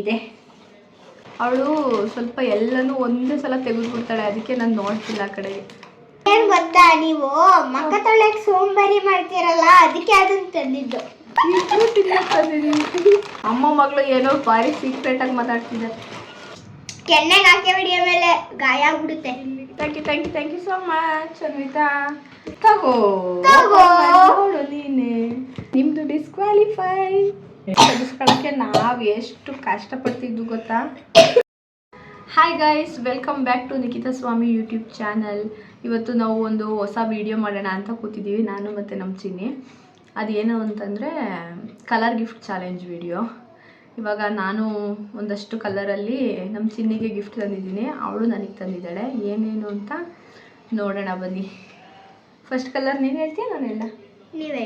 ಇಲ್ಲಿದೆ. ಅವಳು ಸ್ವಲ್ಪ ಎಲ್ಲನೂ ಒಂದೇ ಸಲ ತೆಗೆದುಬಿಡ್ತಾಳೆ, ಅದಕ್ಕೆ ನಾನು ನೋಡ್ತಿಲ್ಲ ಆ ಕಡೆಗೆ. ಏನ್ ಗೊತ್ತಾ, ನೀವು ಮಕ್ಕ ತೊಳೆಯಕ್ಕೆ ಸೋಂಬೇರಿ ಮಾಡ್ತೀರಲ್ಲ, ಅದಕ್ಕೆ ಅದನ್ನ ತಂದಿದ್ದು. ಅಮ್ಮ ಮಗಳು ಏನೋ ಬಾರಿ ಸೀಕ್ರೆಟ್ ಆಗಿ ಮಾತಾಡ್ತಿದ್ದಾರೆ. ಕೆನ್ನೆಗೆ ಹಾಕಿ ವಿಡಿಯೋ ಮೇಲೆ ಗಾಯ ಆಗ್ಬಿಡುತ್ತೆ. Thank you so much Anvita. ತಗೋ ನೋಡು ನೀನೆ, ನಿಮ್ದು ಡಿಸ್ಕ್ವಾಲಿಫೈ. ತೆಗೆಸ್ಕೊಳ್ಳೋಕ್ಕೆ ನಾವು ಎಷ್ಟು ಕಷ್ಟಪಡ್ತಿದ್ದು ಗೊತ್ತಾ. Hi guys, welcome back to Nikhita Swamy YouTube channel. ಇವತ್ತು ನಾವು ಒಂದು ಹೊಸ ವಿಡಿಯೋ ಮಾಡೋಣ ಅಂತ ಕೂತಿದ್ದೀವಿ, ನಾನು ಮತ್ತು ನಮ್ಮ ಚಿನ್ನಿ. ಅದೇನು ಅಂತಂದರೆ ಕಲರ್ ಗಿಫ್ಟ್ ಚಾಲೆಂಜ್ ವಿಡಿಯೋ. ಇವಾಗ ನಾನು ಒಂದಷ್ಟು ಕಲರಲ್ಲಿ ನಮ್ಮ ಚಿನ್ನಿಗೆ ಗಿಫ್ಟ್ ತಂದಿದ್ದೀನಿ, ಅವಳು ನನಗೆ ತಂದಿದ್ದಾಳೆ. ಏನೇನು ಅಂತ ನೋಡೋಣ ಬನ್ನಿ. ಫಸ್ಟ್ ಕಲರ್ ನೀನು ಹೇಳ್ತೀಯ ನಾನೆಲ್ಲ? ನೀವೇ.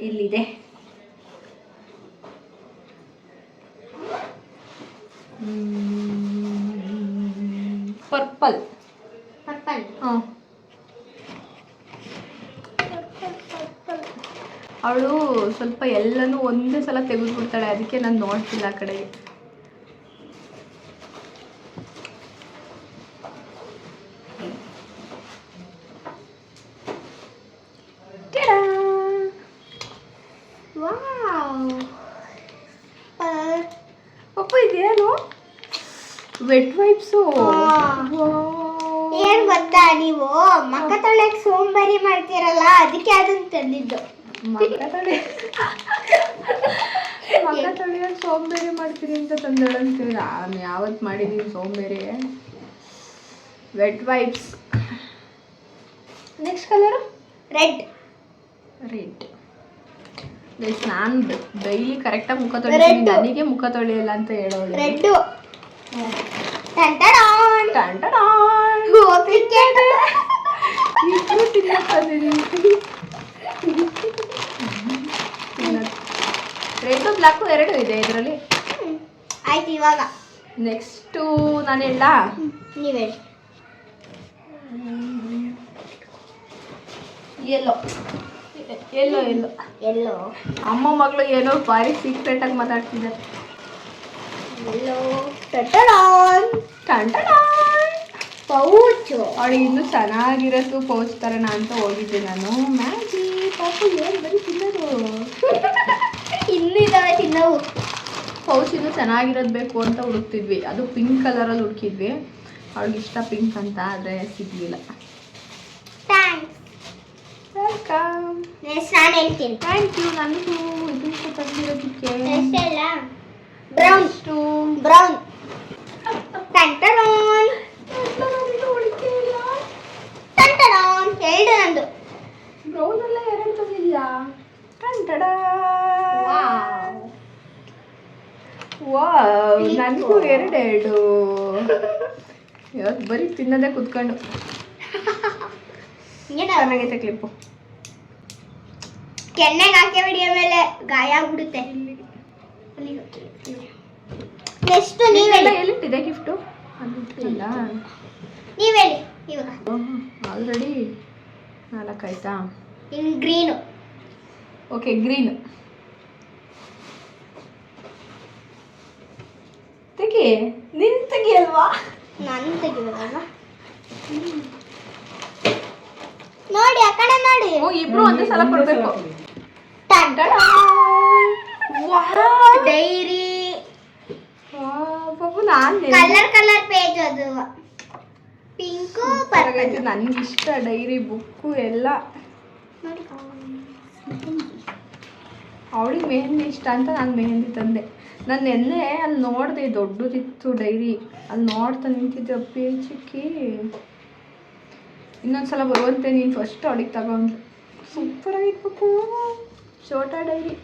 ಇಲ್ಲಿದೆ. ಪರ್ಪಲ್. ಪರ್ಪಲ್. ಹಾಂ, ಅವಳು ಸ್ವಲ್ಪ ಎಲ್ಲನೂ ಒಂದೇ ಸಲ ತೆಗೆದುಬಿಡ್ತಾಳೆ, ಅದಕ್ಕೆ ನಾನು ನೋಡ್ತಿಲ್ಲ ಆ ಕಡೆಗೆ. ಪಪ್ಪ ಇದೇನು? Wet wipes. ಏನ್ ಗೊತ್ತಾ, ನೀವು ಮಕ್ಕ ತೊಳೆಯಕ್ಕೆ ಸೋಂಬೇರಿ ಮಾಡ್ತೀರಲ್ಲ, ಅದಕ್ಕೆ ಅದನ್ನ ತಂದಿದ್ದು. ಮಕ್ಕ ತೊಳೆಯೋಕೆ ಸೋಂಬೇರಿ ಮಾಡ್ತೀನಿ ಅಂತ ತಂದಳಂತೀವಿ. ನಾನು ಯಾವತ್ತು ಮಾಡಿದ್ದೀನಿ ಸೋಂಬೇರಿ? Wet wipes. Next colour red. ನಾನು ಡೈಲಿ ಕರೆಕ್ಟಾಗಿ ಮುಖ ತೊಳಿತೀನಿ, ನನಗೆ ಮುಖ ತೊಳೆಯಲ್ಲ ಅಂತ ಹೇಳೋಳು. ರೆಡ್ಡು. ರೆಡ್ಡು ಬ್ಲ್ಯಾಕು ಎರಡು ಇದೆ ಇದರಲ್ಲಿ. ಆಯ್ತು, ಇವಾಗ ನೆಕ್ಸ್ಟು ನಾನು ಹೇಳ. ನೀವೇ. ಎಲ್ಲೋ ಅಮ್ಮ ಮಗಳು ಏನೋ ಬಾರಿ ಸೀಕ್ರೆಟ್ ಆಗಿ ಮಾತಾಡ್ತಿದ್ದಾರೆ. ಪೌಚು. ಅವಳಿಗೆ ಇನ್ನೂ ಚೆನ್ನಾಗಿರೋದು ಪೌಚ್ ತರೋಣ ಅಂತ ಹೋಗಿದ್ದೆ ನಾನು. ಮ್ಯಾಗಿ ಪಾಪು ಏನು ಬರೀ ತಿನ್ನೋದು. ಇನ್ನಿದ್ದಾವೆ ತಿನ್ನವು. ಪೌಚ್ ಇನ್ನೂ ಚೆನ್ನಾಗಿರೋದು ಬೇಕು ಅಂತ ಹುಡುಕ್ತಿದ್ವಿ. ಅದು ಪಿಂಕ್ ಕಲರಲ್ಲಿ ಹುಡುಕಿದ್ವಿ, ಅವಳಿಗೆ ಇಷ್ಟ ಪಿಂಕ್ ಅಂತ, ಆದರೆ ಸಿಗಲಿಲ್ಲ. ವೆಲ್ಕಮ್. ನಾನು ಹೇಳ್ತೀನಿ. Thank you. ನನಗೂ ಇದಕ್ಕೆ ತಂದಿರೋದಕ್ಕೆ. ಬ್ರೌನ್. ಎರಡು ನಂದು. ಬ್ರೌನ್ ಎಲ್ಲ ಎರಡು ತಂದಿದ್ಯಾ? ವಾವ್, ನನಗೂ ಎರಡು. ಇವತ್ತು ಬರೀ ತಿನ್ನೋದೇ ಕುತ್ಕೊಂಡು. ಚೆನ್ನಾಗೈತೆ ಕ್ಲಿಪ್ಪು. ಕೆನ್ನೆಗೆ ಹಾಕಿ ವಿಡಿಯೋ ಮೇಲೆ ಗಾಯ ಆಗ್ಬಿಡುತ್ತೆ. ಎಷ್ಟು ನೀವೆಲ್ಲ ಎಲ್ಲಿಟ್ಟಿದೆ ಗಿಫ್ಟು? ಇಲ್ಲ, ನೀವೇಳಿ ಇವಾಗ. ಆಲ್ರೆಡಿ 4 ಆಯ್ತಾ? ಇನ್ನು ಗ್ರೀನು. Okay, green. ತೆಗಿ, ನಿನ್ ತೆಗಿ ಅಲ್ವಾ? ನಾನು ತೆಗಿಬೋದಲ್ವಾ? ನೋಡಿ ಆ ಕಡೆ ನೋಡಿ. ಇಬ್ರು ಒಂದೇ ಸಲ ಕೊಡ್ಬೇಕು. ಡೈರಿ. ಕಲರ್ ಪೇಜ್, ಅದು ಪಿಂಕು ಪರ್ಪಲ್. ನನಗಿಷ್ಟ ಡೈರಿ ಬುಕ್ಕು ಎಲ್ಲ. ಅವಳಿಗೆ ಮೆಹಂದಿ ಇಷ್ಟ ಅಂತ ನಾನು ಮೆಹಂದಿ ತಂದೆ. ನಾನು ನೆನ್ನೆ ಅಲ್ಲಿ ನೋಡಿದೆ, ದೊಡ್ಡದಿತ್ತು ಡೈರಿ. ಅಲ್ಲಿ ನೋಡ್ತಾ ನಿಂತಿದ್ದೆ, ಅಪ್ಪಿ ಚಿಕ್ಕಿ. ಇನ್ನೊಂದ್ಸಲ ಬರುವಂತೆ ನೀನು ಫಸ್ಟ್ ಅವಳಿಗೆ ತಗೊಂಡು. ಸೂಪರಾಗಿತ್ತು ಛೋಟಾ ಡೈರಿ,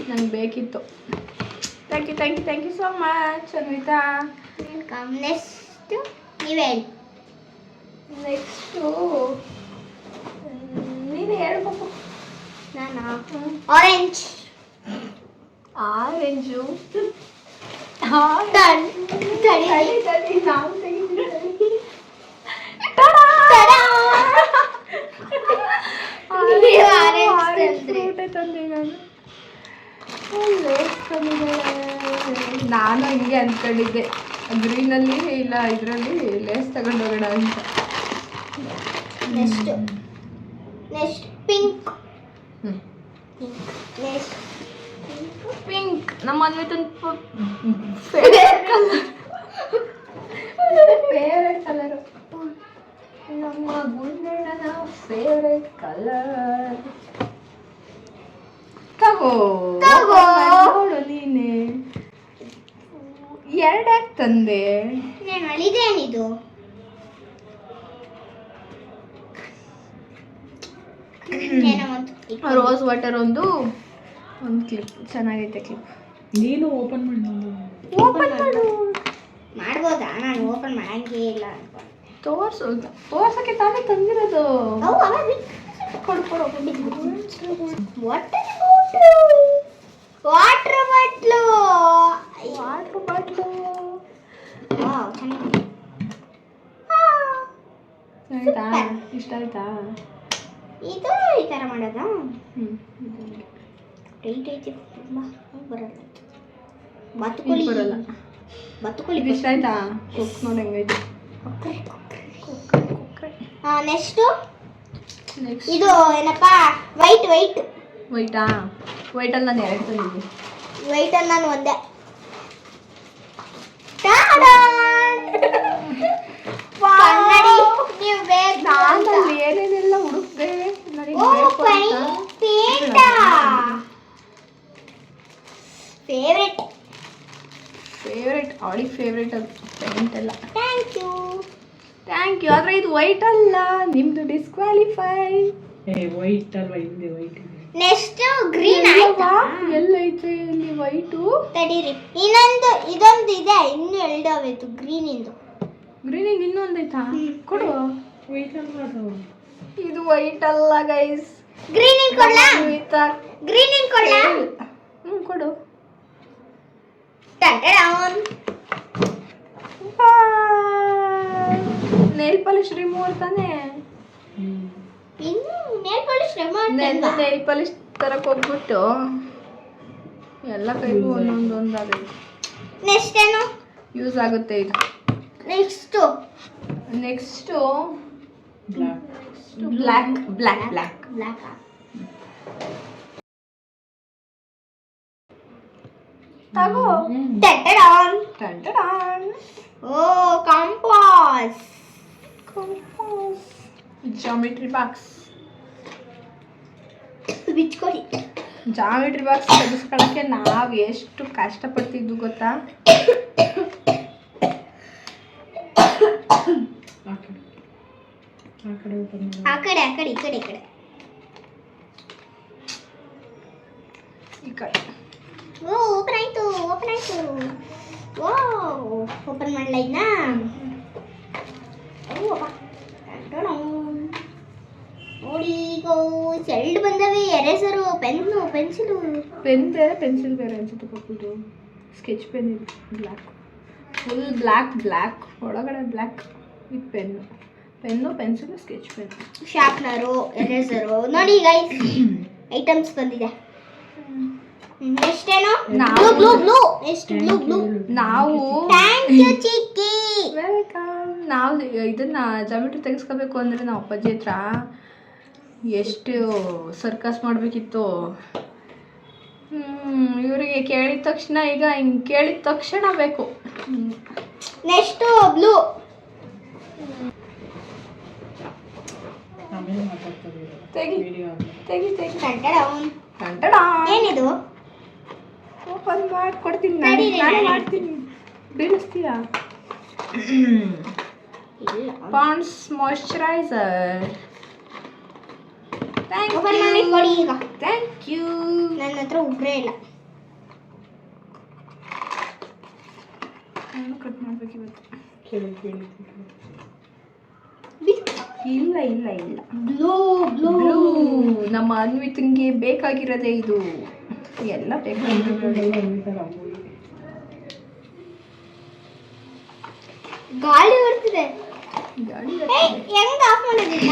ನಂಗೆ ಬೇಕಿತ್ತು. Thank you so much Anvita. Next ನೀವೇ. ನೆಕ್ಸ್ಟು ನೀನು ಹೇಳ್ಬೇಕು. ನಾನು ಆರೆಂಜು. ನಾವು ತಂದೆ ನಾನು. ನಾನು ಹಿಂಗೆ ಅಂದ್ಕೊಂಡಿದ್ದೆ, ಗ್ರೀನಲ್ಲಿ ಇಲ್ಲ ಇದರಲ್ಲಿ ಲೇಸ್ ತಗೊಂಡೋಗೋಣ ಅಂತ. Next pink. ಪಿಂಕ್ ನಮ್ಮ ಅನ್ವಿತನ್ ಫೇವ್ರೇಟ್ ಕಲರು. ನಮ್ಮ ಗುಂಡಣ್ಣನ ಫೇವ್ರೇಟ್ ಕಲರ್. ತಗೋ ನೋಡು ನೀನೆ. ಎರಡಾಕ್ ತಂದೆ. ನಾನು ಅಳಿದೇನಿದು? ರೋಸ್ ವಾಟರ್ ಒಂದು ಕ್ಲಿಪ್ ಚೆನ್ನಾಗೈತೆ. ಕ್ಲಿಪ್ ನೀನು ಓಪನ್ ಮಾಡು. ಮಾಡ್ಬೋದಾ? ನಾನು ಓಪನ್ ಮಾಡಂಗೇ ಇಲ್ಲ ಅನ್ಕೊಂಡು. ತೋರ್ಸಕ್ಕೆ ತಾನೇ ತಂದಿರೋದು. ಕೊಡು ವಾಟರ್ ಬಾಟ್ಲು. ಚೆನ್ನಾಗಿತ್ತಾ? ಇಷ್ಟ ಆಯ್ತಾ? ಇದು ಈ ಥರ ಮಾಡೋದಾ? ಟೈಟ್ ಐತಿ ತುಂಬ. ಬರಲ್ಲ ಬತ್ತುಕೊಳ್ಳಿ. ಇದು ಇಷ್ಟ ಆಯ್ತಾ? ಕುಕ್ ನೋಡಿ ಹೆಂಗೈತೆ. ನೆಕ್ಸ್ಟ್ ಇದು ಏನಪ್ಪ? ವೈಟಲ್ಲಿ ನಾನು ಎರಡು ತಂದಿದ್ದೆ. ವೈಟಲ್ಲಿ ನಾನು ಒಂದೇ. ನೀವು ನಾನಲ್ಲಿ ಏನೇನೆಲ್ಲ ಹುಡುಕ್ದೆ. ಫೇವ್ರೇಟ್ ಅವಳಿಗೆ ಫೇವ್ರೇಟ್ ಅದು ಪೇಂಟ್ ಎಲ್ಲ. Thank you. ಆದರೆ ಇದು ವೈಟ್ ಅಲ್ಲ, ನಿಮ್ದು ಡಿಸ್ಕ್ವಾಲಿಫೈ. ವೈಟ್ ಅಲ್ವಾ? ಹಿಂದೆ ವೈಟ್ ಇದೆ. Next green. ಎಲ್ಲೈತೆ ಇಲ್ಲಿ ವೈಟು? ತಡೀರಿ, ಇದೊಂದು ಇದೆ, ಇನ್ನು ಎರಡಾವಿತ್ತು ಗ್ರೀನಿಂದು. ಗ್ರೀನಿಗೆ ಇನ್ನೊಂದೈತಾ? ಕೊಡು. ವೈಟ್ ಅಲ್ವಾ ಅದು? ಇದು ವೈಟ್ ಅಲ್ಲ ಗೈಸ್. ಗ್ರೀನಿಂಗ್ ಕೊಡ್ಲಾ? ಗ್ರೀನಿಂಗ್ ಕೊಡ್ಲಾ? ಕೊಡು. ನೇಲ್ ಪಾಲಿಶ್ ರಿಮೂವರ್ ತಾನೇ? ಇನ್ನು ನೇಲ್ ಪಾಲಿಶ್ ನೇಲ್ ಪಾಲಿಶ್ ತರಕ್ಕೆ ಹೋಗ್ಬಿಟ್ಟು ಎಲ್ಲ ಕೈಗೂ ಒಂದೊಂದಾಗೈತೆ. ನೆಕ್ಸ್ಟ್ ಏನು ಯೂಸ್ ಆಗುತ್ತೆ ಇದು. Next black. ತಗೋ. ಓ ಕಂಪಾಸ್. Geometry box. ಬಿಚ್ಕೊಳ್ಳಿ. ಜಾಮಿಟ್ರಿ ಬಾಕ್ಸ್ ತೆಗೆಸ್ಕೊಳ್ಳೋಕ್ಕೆ ನಾವು ಎಷ್ಟು ಕಷ್ಟಪಡ್ತಿದ್ವು ಗೊತ್ತಾ? ಆ ಕಡೆ ಈ ಕಡೆ. ಈ ಕಡೆ. ಓಪನ್ ಆಯ್ತು. ಓ ಓಪನ್ ಮಾಡಲ ಇದನ್ನ. ನೋಡಿ ಈಗ ಎರಡು ಬಂದವೆ. Eraser, pencil. ಪೆನ್ ಬೇರೆ ಪೆನ್ಸಿಲ್ ಬೇರೆ ಅನ್ಸುತ್ತೆ. ಕೊಟ್ಬಿಟ್ಟು ಸ್ಕೆಚ್ ಪೆನ್ ಇದು ಬ್ಲ್ಯಾಕ್, ಫುಲ್ ಬ್ಲ್ಯಾಕ್ ಒಳಗಡೆ ಬ್ಲ್ಯಾಕ್. ಈ pen pencil sketch pen, sharpener, eraser. ನೋಡಿ ಗೈಸ್ ಐಟಮ್ಸ್ ಬಂದಿದೆ. ಎಷ್ಟೇನು? ಬ್ಲೂ. ಎಷ್ಟು ಬ್ಲೂ. ನಾವು ಥ್ಯಾಂಕ್ ಯು ಚಿಕ್ಕಿ. ವೆಲ್ಕಮ್. ನಾವು ಇದನ್ನ ಜಾಮಿಟ್ರಿ ತೆಗೆಸ್ಕೋಬೇಕು ಅಂದರೆ ನಾವು ಅಪ್ಪಾಜಿ ಹತ್ರ ಎಷ್ಟು ಸರ್ಕಸ್ ಮಾಡಬೇಕಿತ್ತು. ಇವರಿಗೆ ಕೇಳಿದ ತಕ್ಷಣ ಈಗ ಹಿಂಗೆ ಕೇಳಿದ ತಕ್ಷಣ ಬೇಕು. Next blue. ತೆಗಿ. ಏನಿದು? ಓಪನ್ ಮಾಡ್ಕೊಡ್ತೀನಿ. ನಾನು ಮಾಡ್ತೀನಿ. ಬೀಳಿಸ್ತೀಯಾ? Pond's moisturiser. ಓಪನ್ ಮಾಡಿ ಕೊಡಿ ಈಗ. Thank you. ನನ್ನ ಹತ್ರ ಉಗ್ರೇ ಇಲ್ಲ. ನಾನು ಕಟ್ ಮಾಡ್ಬೇಕು ಇವತ್ತು. ಇಲ್ಲ. ಬ್ಲೂ. ನಮ್ಮ ಅನ್ವಿತಂಗೆ ಬೇಕಾಗಿರೋದೇ ಇದು. ಎಲ್ಲ ಗಾಳಿ ಬರ್ತಿದೆ. ಹೆಂಗ್ ಆಫ್ ಮಾಡೋದಿಲ್ಲ?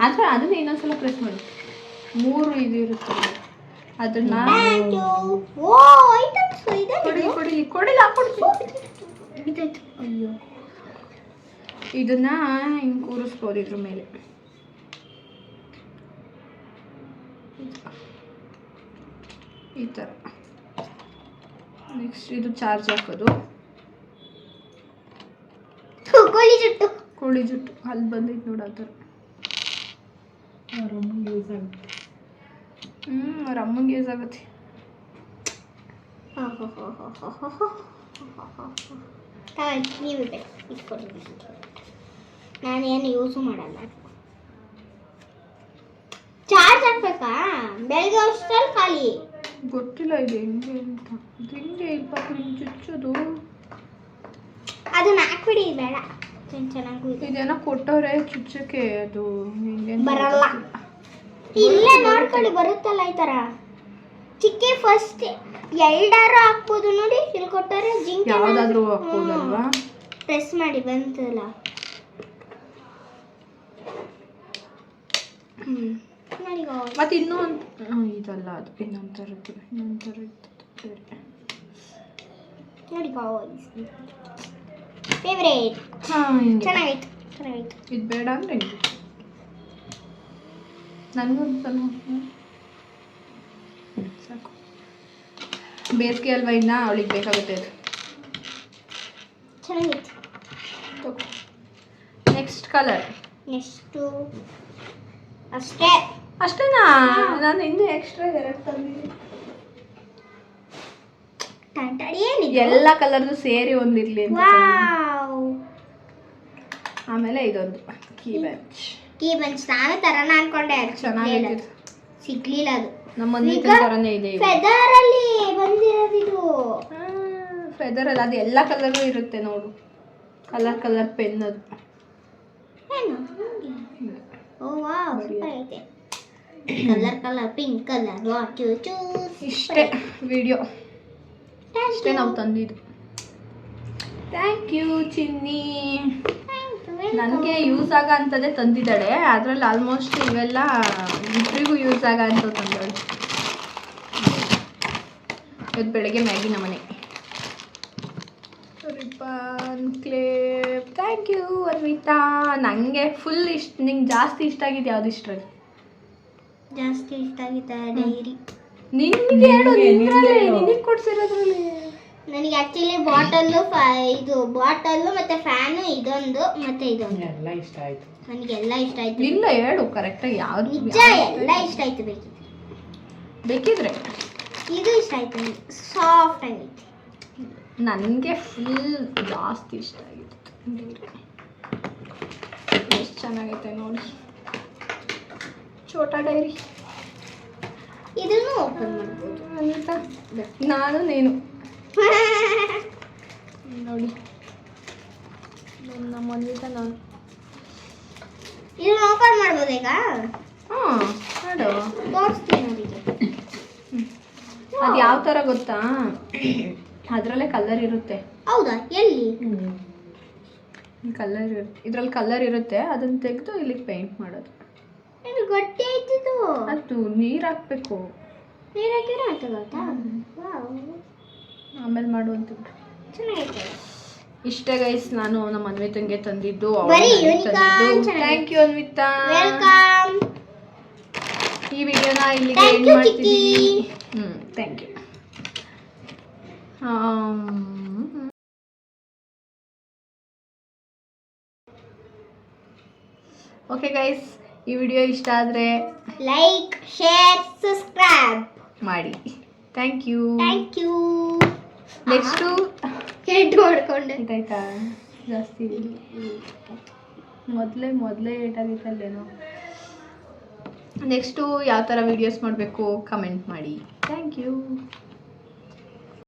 ಅಥವಾ ಅದನ್ನ ಇನ್ನೊಂದ್ಸಲ ಪ್ರೆಸ್ ಮಾಡಿ. 3 ಇದು ಇರುತ್ತೆ. ಅದನ್ನ ಥ್ಯಾಂಕ್ ಯು. ಓ ಐಟಮ್ಸ್ ಇದೆ. ಕೊಡಿಲ್ಲ ಇದಾಯ್ತು. ಅಯ್ಯೋ, ಇದನ್ನ ಹಿಂಗೆ ಕೂರಿಸ್ಬೋದು ಇದ್ರ ಮೇಲೆ. ಈ ಥರ. ನೆಕ್ಸ್ಟ್ ಇದು ಚಾರ್ಜ್ ಹಾಕೋದು. ಕೋಳಿ ಜುಟ್ಟು ಅಲ್ಲಿ ಬಂದೈತೆ ನೋಡು ಆ ಥರ. ಅವ್ರ ಅಮ್ಮಂಗೆ ಯೂಸ್ ಆಗುತ್ತೆ. ಅವ್ರ ಅಮ್ಮಂಗೆ ಯೂಸ್ ಆಗುತ್ತೆ. ನೀವು ಇಟ್ಕೊಡಿ, ನಾನೇನು ಯೂಸು ಮಾಡಲ್ಲ. ಚಾರ್ಜ್ ಹಾಕ್ಬೇಕಾ? ಬೆಳಗ್ಗೆ ಅಷ್ಟರಲ್ಲಿ ಖಾಲಿ. ಗೊತ್ತಿಲ್ಲ ಇದು ಹೆಂಗೆ ಅಂತ. ಇದು ಹೆಂಗೆ ಇಲ್ಲಿ ಪಾಪ ಹಿಂಗೆ ಚುಚ್ಚೋದು. ಅದನ್ನ ಹಾಕ್ಬಿಡಿ, ಬೇಡ. ಚೆನ್ನಾಗೂ ಇದೆ. ಇದೇನೋ ಕೊಟ್ಟವ್ರೆ ಚುಚ್ಚಕ್ಕೆ, ಅದು ಹೆಂಗೆ ಅಂತ ಬರಲ್ಲ. ಇಲ್ಲೇ ನೋಡ್ಕೊಳ್ಳಿ, ಬರುತ್ತಲ್ಲ ಈ ಥರ. ಚಿಕ್ಕಿ ಫಸ್ಟ್ ಎರಡಾರು ಹಾಕ್ಬೋದು ನೋಡಿ. ಇಲ್ಲಿ ಕೊಟ್ಟರೆ ಜಿಂಕೆ ಯಾವುದಾದ್ರೂ ಹಾಕ್ಬೋದಲ್ವಾ? ಪ್ರೆಸ್ ಮಾಡಿ ಬಂತಲ್ಲ. ನೋಡಿ ಮತ್ತೆ ಇನ್ನೂ ಒಂದು ಇದಲ್ಲ, ಅದು ಇನ್ನೊಂದು ಥರದ್ದು ಬೇರೆ. ನೋಡಿ ಫೇವ್ರೇಟ್. ಚೆನ್ನಾಗಿತ್ತು. ಇದು ಬೇಡ ಅಂದ್ರೆ ನನಗೊಂದು ಸಾಕು. ಬೇಸಿಗೆ ಅಲ್ವಾ ಇನ್ನ, ಅವಳಿಗೆ ಬೇಕಾಗುತ್ತೆ ಅದು. ಚೆನ್ನಾಗಿತ್ತು. Next colour. ನೆಕ್ಸ್ಟು ಅಷ್ಟೇ. ಅಷ್ಟೇನಾ? ನಾನು ಇನ್ನೂ ಎಕ್ಸ್ಟ್ರಾ 2 ತಂದಿದ್ದೀನಿ. ಎಲ್ಲ ಕಲರ್ದು ಸೇರಿ ಒಂದಿರ್ಲಿ ಅಂತ. ಆಮೇಲೆ ಇದೊಂದು ಕೀ ಬೆಂಚ್. ನಾನು ತರೋಣ ಅನ್ಕೊಂಡೆ, ಚೆನ್ನಾಗಿದೆ. ಸಿಗ್ಲಿಲ್ಲ ಅದು. ನಮ್ಮ ಮನೆ ಥರನೇ ಇದೆ. ಫೆದರ್ ಅಲ್ಲಿ ಬಂದಿರೋದು ಇದು. ಫೆದರ್ ಅಲ್ಲಿ ಅದು ಎಲ್ಲ ಕಲರು ಇರುತ್ತೆ ನೋಡು. ಕಲರ್ ಪೆನ್ ಅದು. ಓ ವಾವ್, ಸೂಪರ್ ಐತೆ. Colour pink colour. What you choose. ಇಷ್ಟೇ ವಿಡಿಯೋ. ಇಷ್ಟೇ ನಾವು ತಂದಿದ್ದು. ಥ್ಯಾಂಕ್ ಯು ಚಿನ್ನಿ. ನನಗೆ ಯೂಸ್ ಆಗ ಅಂತದೇ ತಂದಿದ್ದಾಳೆ. ಅದರಲ್ಲಿ ಆಲ್ಮೋಸ್ಟ್ ಇವೆಲ್ಲ ಇಬ್ಬರಿಗೂ ಯೂಸ್ ಆಗ ಅಂತ ತಂದಾಳೆ. ಇವತ್ತು ಬೆಳಗ್ಗೆ ಮ್ಯಾಗಿ ನಮ್ಮನೆ. Ribbon clip. Thank you Anvita. ನನಗೆ ಫುಲ್ ನಿಂಗೆ ಜಾಸ್ತಿ ಇಷ್ಟ ಆಗಿದೆ ಯಾವ್ದು ಇಷ್ಟರಲ್ಲಿ? ಜಾಸ್ತಿ ಇಷ್ಟ ಆಗಿದೆ ಡೈರಿ. ನಿನಗೆ ಹೇಳು, ನಿನಗೆ ಕೊಡ್ಸಿರೋದ್ರಲ್ಲಿ. ನನಗೆ ಆಕ್ಚುಲಿ ಬಾಟಲ್ಲು ಮತ್ತೆ ಫ್ಯಾನು, ಇದೊಂದು ಮತ್ತೆ ಇದೊಂದು ಎಲ್ಲ ಇಷ್ಟ ಆಯ್ತು. ನನಗೆ ಎಲ್ಲ ಇಷ್ಟ ಆಯ್ತು. ಇಲ್ಲ ಹೇಳು ಕರೆಕ್ಟಾಗಿ ಯಾವ್ದು ನಿಜ ಎಲ್ಲ ಇಷ್ಟ ಆಯ್ತು. ಬೇಕಿದ್ರೆ ಇದು ಇಷ್ಟ ಆಯ್ತು ನನಗೆ, ಸಾಫ್ಟ್ ಆಗೈತೆ. ನನಗೆ ಫುಲ್ ಜಾಸ್ತಿ ಇಷ್ಟ ಆಗಿತ್ತು. ಎಷ್ಟು ಚೆನ್ನಾಗೈತೆ ನೋಡಿ, ಛೋಟಾ ಡೈರಿ. ಇದನ್ನು ಓಪನ್ ಮಾಡ್ಬೋದು ಅಂತ ನಾನು ನೀನು ನೋಡಿ. ನಮ್ಮ ಅನ್ವಿತಾ ನಾನು ಇದನ್ನು ಓಪನ್ ಮಾಡ್ಬೋದು ಈಗ. ಹಾಂ ಮಾಡು, ತೋರಿಸ್ತೀನಿ ನೋಡಿ. ಅದು ಯಾವ ಥರ ಗೊತ್ತಾ? ಅದರಲ್ಲೇ ಕಲರ್ ಇರುತ್ತೆ. ಹೌದಾ? ಎಲ್ಲಿ ಕಲರ್ ಇರುತ್ತೆ, ಇದರಲ್ಲಿ ಕಲರ್ ಇರುತ್ತೆ. ಅದನ್ನು ತೆಗೆದು ಇಲ್ಲಿಗೆ ಪೇಂಟ್ ಮಾಡೋದು. ಇದು ಗಟ್ಟಿ ಆಯ್ತಿದ್ದು. ಅದು ನೀರು ಹಾಕ್ಬೇಕು. ನೀರು ಹಾಕಿದ್ರೆ ಆಯ್ತಲ್ಲ. ಆಮೇಲೆ ಮಾಡುವಂತ. ಚೆನ್ನಾಗೈತೆ. ಇಷ್ಟೇ ಗೈಸ್, ನಾನು ನಮ್ಮ ಅನ್ವಿತಂಗೆ ತಂದಿದ್ದು. Thank you Anvita. ವೆಲ್ಕಮ್. ಈ ವಿಡಿಯೋನ ಇಲ್ಲಿಗೆ ಎಂಡ್ ಮಾಡ್ತಿದ್ದೀನಿ. Thank you. ಓಕೆ ಗೈಸ್, ಈ ವಿಡಿಯೋ ಇಷ್ಟ ಆದರೆ ಲೈಕ್, ಶೇರ್, ಸಬ್ಸ್ಕ್ರೈಬ್ ಮಾಡಿ. Thank you. ನೆಕ್ಸ್ಟು ಹೆಡ್ ಹೊಡ್ಕೊಂಡೆ ಇದಾಯ್ತಾ? ಜಾಸ್ತಿ ಮೊದಲೇ ಏಟಾಗಿತ್ತಲ್ಲೇನೋ. ನೆಕ್ಸ್ಟು ಯಾವ ಥರ ವೀಡಿಯೋಸ್ ಮಾಡಬೇಕು ಕಮೆಂಟ್ ಮಾಡಿ. Thank you.